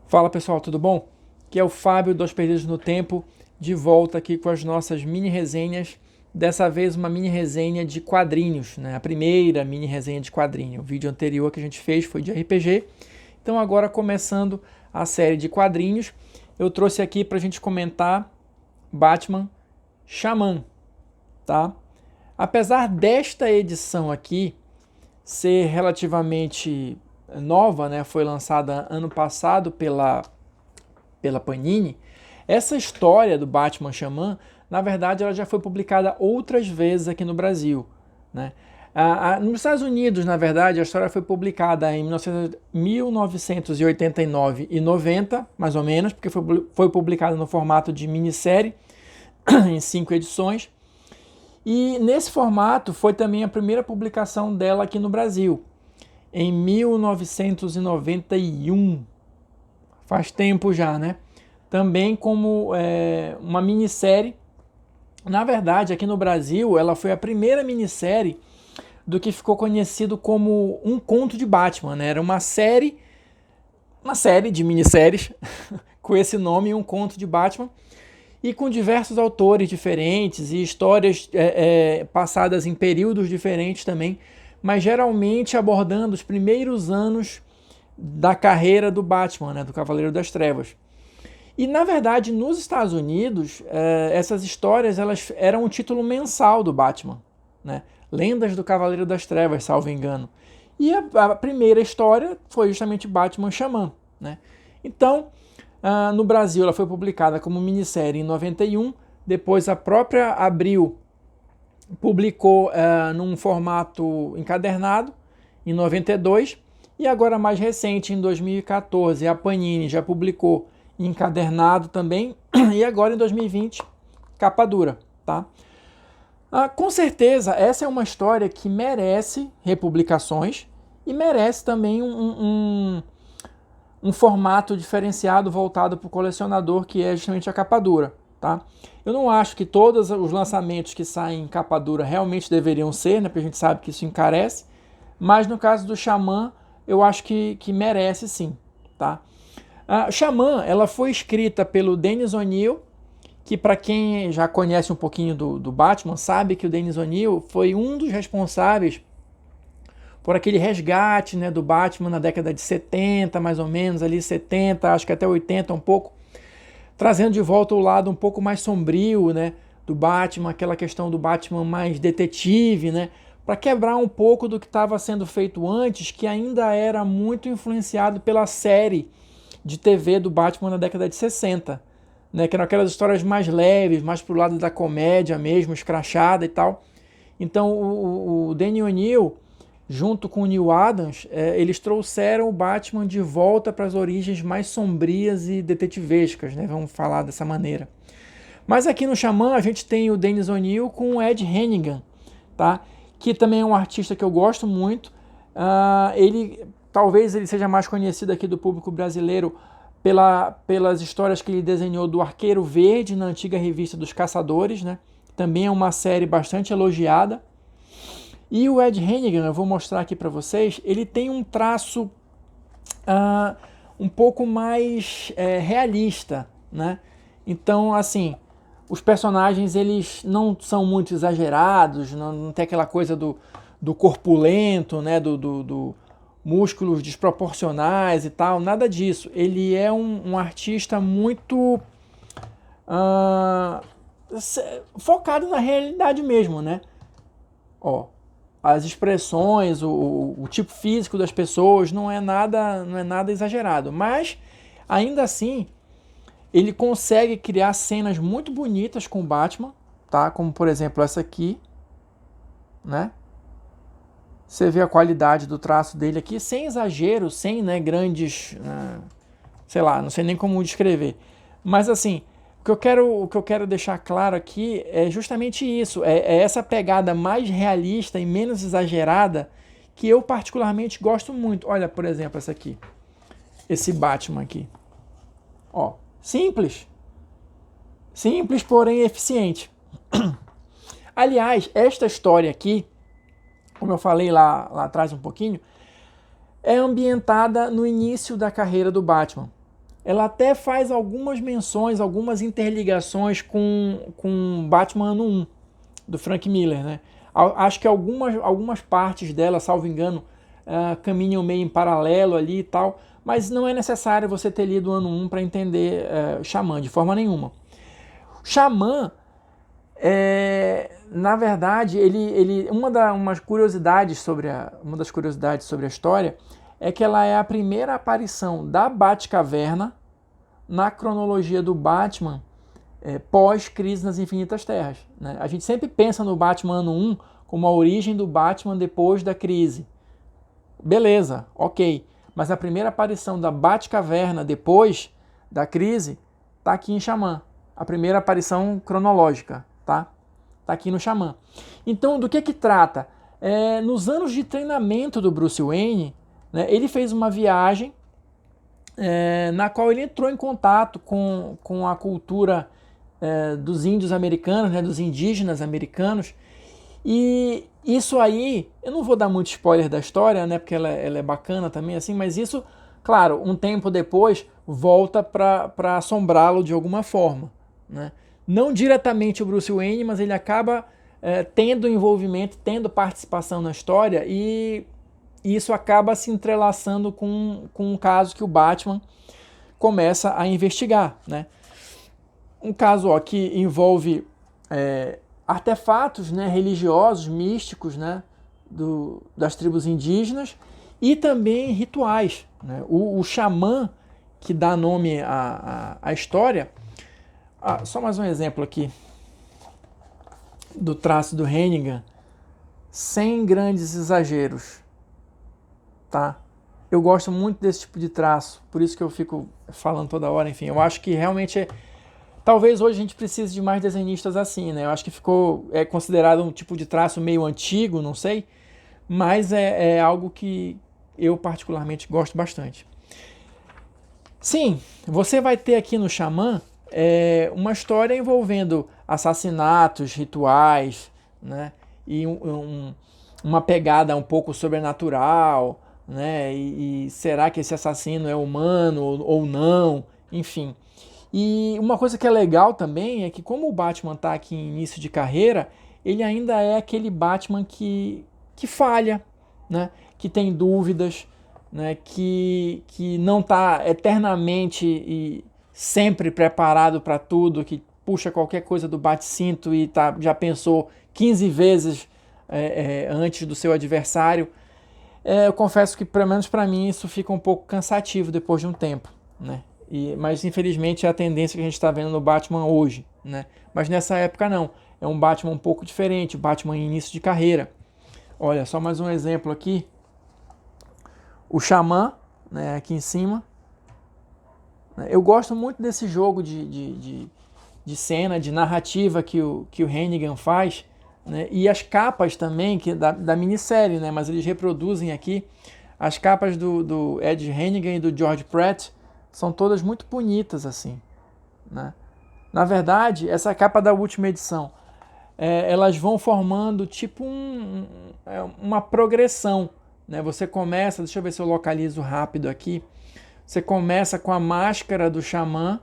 Fala pessoal, tudo bom? Aqui é o Fábio dos Perdidos no Tempo, de volta aqui com as nossas mini resenhas. Dessa vez uma mini resenha de quadrinhos, né? A primeira mini resenha de quadrinho. O vídeo anterior que a gente fez foi de RPG. Então agora começando a série de quadrinhos, eu trouxe aqui para a gente comentar Batman Xamã, tá? Apesar desta edição aqui ser relativamente nova, né? Foi lançada ano passado pela Panini. Essa história do Batman Xamã, na verdade, ela já foi publicada outras vezes aqui no Brasil, né? Nos Estados Unidos, na verdade, a história foi publicada em 1989 e 90, mais ou menos, porque foi publicada no formato de minissérie, em 5 edições. E nesse formato foi também a primeira publicação dela aqui no Brasil, em 1991. Faz tempo já, né? Também como uma minissérie. Na verdade, aqui no Brasil, ela foi a primeira minissérie do que ficou conhecido como Um Conto de Batman, né? Era uma série de minisséries com esse nome, Um Conto de Batman, e com diversos autores diferentes e histórias passadas em períodos diferentes também, mas geralmente abordando os primeiros anos da carreira do Batman, né, do Cavaleiro das Trevas. E, na verdade, nos Estados Unidos, essas histórias elas eram um título mensal do Batman, né? Lendas do Cavaleiro das Trevas, salvo engano. E a primeira história foi justamente Batman Xamã, né? Então, no Brasil, ela foi publicada como minissérie em 91, depois a própria Abril publicou num formato encadernado em 92, e agora mais recente, em 2014, a Panini já publicou encadernado também, e agora em 2020, capa dura, tá? Com certeza, essa é uma história que merece republicações e merece também um formato diferenciado voltado para o colecionador, que é justamente a capa dura, tá? Eu não acho que todos os lançamentos que saem em capa dura realmente deveriam ser, né? Porque a gente sabe que isso encarece, mas no caso do Xamã, eu acho que merece sim, tá? A Xamã, ela foi escrita pelo Dennis O'Neil, que para quem já conhece um pouquinho do Batman, sabe que o Dennis O'Neil foi um dos responsáveis por aquele resgate, né, do Batman na década de 70, mais ou menos, ali 70, acho que até 80 um pouco, trazendo de volta o lado um pouco mais sombrio, né, do Batman, aquela questão do Batman mais detetive, né, para quebrar um pouco do que estava sendo feito antes, que ainda era muito influenciado pela série de TV do Batman na década de 60, né, que eram aquelas histórias mais leves, mais pro lado da comédia mesmo, escrachada e tal. Então o Danny O'Neill, junto com o Neil Adams, eles trouxeram o Batman de volta para as origens mais sombrias e detetivescas, né, vamos falar dessa maneira. Mas aqui no Xamã a gente tem o Dennis O'Neill com o Ed Hennigan, tá? Que também é um artista que eu gosto muito. Talvez ele seja mais conhecido aqui do público brasileiro pelas histórias que ele desenhou do Arqueiro Verde na antiga revista dos Caçadores, né? Também é uma série bastante elogiada. E o Ed Hennigan, eu vou mostrar aqui para vocês, ele tem um traço um pouco mais realista, né? Então, assim, os personagens eles não são muito exagerados, não tem aquela coisa do corpulento, né? Do músculos desproporcionais e tal, nada disso. Ele é um artista muito focado na realidade mesmo, né? Ó, as expressões, o tipo físico das pessoas não é nada exagerado, mas ainda assim ele consegue criar cenas muito bonitas com o Batman, tá? Como por exemplo essa aqui, né? Você vê a qualidade do traço dele aqui, sem exagero, sem, né, grandes, sei lá, não sei nem como descrever. Mas assim, o que eu quero deixar claro aqui é justamente isso, é essa pegada mais realista e menos exagerada que eu particularmente gosto muito. Olha, por exemplo, essa aqui, esse Batman aqui. Ó, simples, porém eficiente. Aliás, esta história aqui, como eu falei lá atrás um pouquinho, é ambientada no início da carreira do Batman. ela até faz algumas menções, algumas interligações com Batman Ano 1, do Frank Miller, né? Acho que algumas partes dela, salvo engano, caminham meio em paralelo ali e tal, mas não é necessário você ter lido o Ano 1 para entender Xamã, de forma nenhuma. Xamã, na verdade, uma das curiosidades sobre a história é que ela é a primeira aparição da Batcaverna na cronologia do Batman pós-Crise nas Infinitas Terras, né? A gente sempre pensa no Batman Ano 1 como a origem do Batman depois da crise. Beleza, ok. Mas a primeira aparição da Batcaverna depois da crise está aqui em Xamã. A primeira aparição cronológica, tá? Está aqui no Xamã. Então, do que trata? Nos anos de treinamento do Bruce Wayne, né, ele fez uma viagem na qual ele entrou em contato com a cultura dos índios americanos, né, dos indígenas americanos. E isso aí, eu não vou dar muito spoiler da história, né, porque ela é bacana também, assim, mas isso, claro, um tempo depois volta para assombrá-lo de alguma forma, né? Não diretamente o Bruce Wayne, mas ele acaba tendo envolvimento, tendo participação na história, e isso acaba se entrelaçando com um caso que o Batman começa a investigar, né? Um caso que envolve artefatos, né, religiosos, místicos, né, das tribos indígenas, e também rituais, né? O xamã que dá nome à história. Só mais um exemplo aqui do traço do Hennigan, sem grandes exageros, tá? Eu gosto muito desse tipo de traço, por isso que eu fico falando toda hora. Enfim, eu acho que realmente talvez hoje a gente precise de mais desenhistas assim, né? Eu acho que é considerado um tipo de traço meio antigo, não sei, mas é algo que eu particularmente gosto bastante. Sim, você vai ter aqui no Xamã uma história envolvendo assassinatos, rituais, né? E uma pegada um pouco sobrenatural, né? E será que esse assassino é humano ou não? Enfim. E uma coisa que é legal também é que, como o Batman está aqui em início de carreira, ele ainda é aquele Batman que falha, né? Que tem dúvidas, né? Que não está eternamente e sempre preparado para tudo, que puxa qualquer coisa do bate-cinto e já pensou 15 vezes antes do seu adversário. Eu confesso que, pelo menos para mim, isso fica um pouco cansativo depois de um tempo, né? Mas infelizmente é a tendência que a gente está vendo no Batman hoje, né? Mas nessa época não, é um Batman um pouco diferente, o Batman em início de carreira. Olha, só mais um exemplo aqui. O Xamã, né, aqui em cima. Eu gosto muito desse jogo de cena, de narrativa que o Hennigan faz, né? E as capas também da minissérie, né? Mas eles reproduzem aqui. As capas do Ed Hennigan e do George Pratt são todas muito bonitas, assim, né? Na verdade, essa capa da última edição, elas vão formando tipo uma progressão, né? Você começa, deixa eu ver se eu localizo rápido aqui. Você começa com a máscara do Xamã,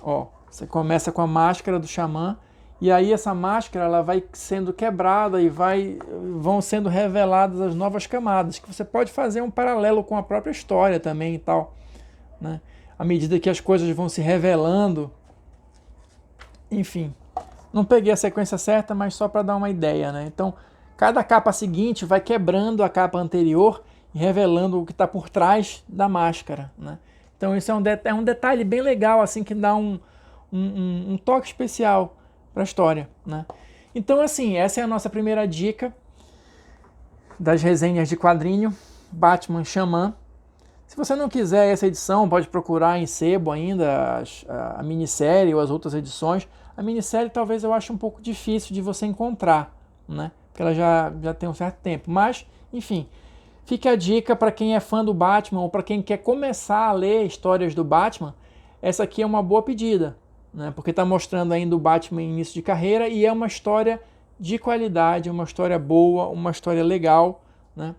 ó. Você começa com a máscara do Xamã, e aí essa máscara ela vai sendo quebrada e vão sendo reveladas as novas camadas, que você pode fazer um paralelo com a própria história também e tal, né? À medida que as coisas vão se revelando. Enfim, não peguei a sequência certa, mas só para dar uma ideia, né? Então, cada capa seguinte vai quebrando a capa anterior e revelando o que está por trás da máscara, né? Então, isso é um detalhe bem legal, assim, que dá um toque especial para a história, né? Então, assim, essa é a nossa primeira dica das resenhas de quadrinho, Batman Xamã. Se você não quiser essa edição, pode procurar em sebo ainda a minissérie ou as outras edições. A minissérie talvez eu ache um pouco difícil de você encontrar, né? Porque ela já tem um certo tempo. Mas, enfim, fica a dica para quem é fã do Batman ou para quem quer começar a ler histórias do Batman. Essa aqui é uma boa pedida, né? Porque está mostrando ainda o Batman em início de carreira e é uma história de qualidade, uma história boa, uma história legal, né?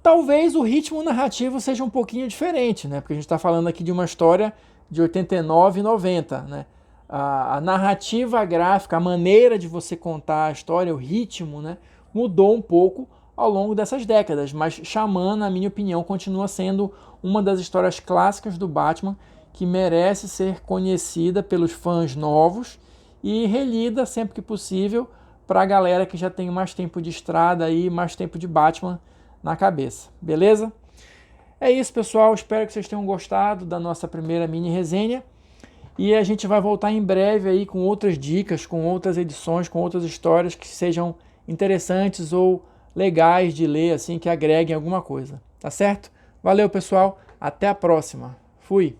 Talvez o ritmo narrativo seja um pouquinho diferente, né? Porque a gente está falando aqui de uma história de 89 e 90, né? A narrativa gráfica, a maneira de você contar a história, o ritmo, né, mudou um pouco ao longo dessas décadas, mas Shaman, na minha opinião, continua sendo uma das histórias clássicas do Batman que merece ser conhecida pelos fãs novos e relida sempre que possível para a galera que já tem mais tempo de estrada e mais tempo de Batman na cabeça, beleza? É isso, pessoal, espero que vocês tenham gostado da nossa primeira mini resenha. E a gente vai voltar em breve aí com outras dicas, com outras edições, com outras histórias que sejam interessantes ou legais de ler, assim, que agreguem alguma coisa. Tá certo? Valeu, pessoal. Até a próxima. Fui!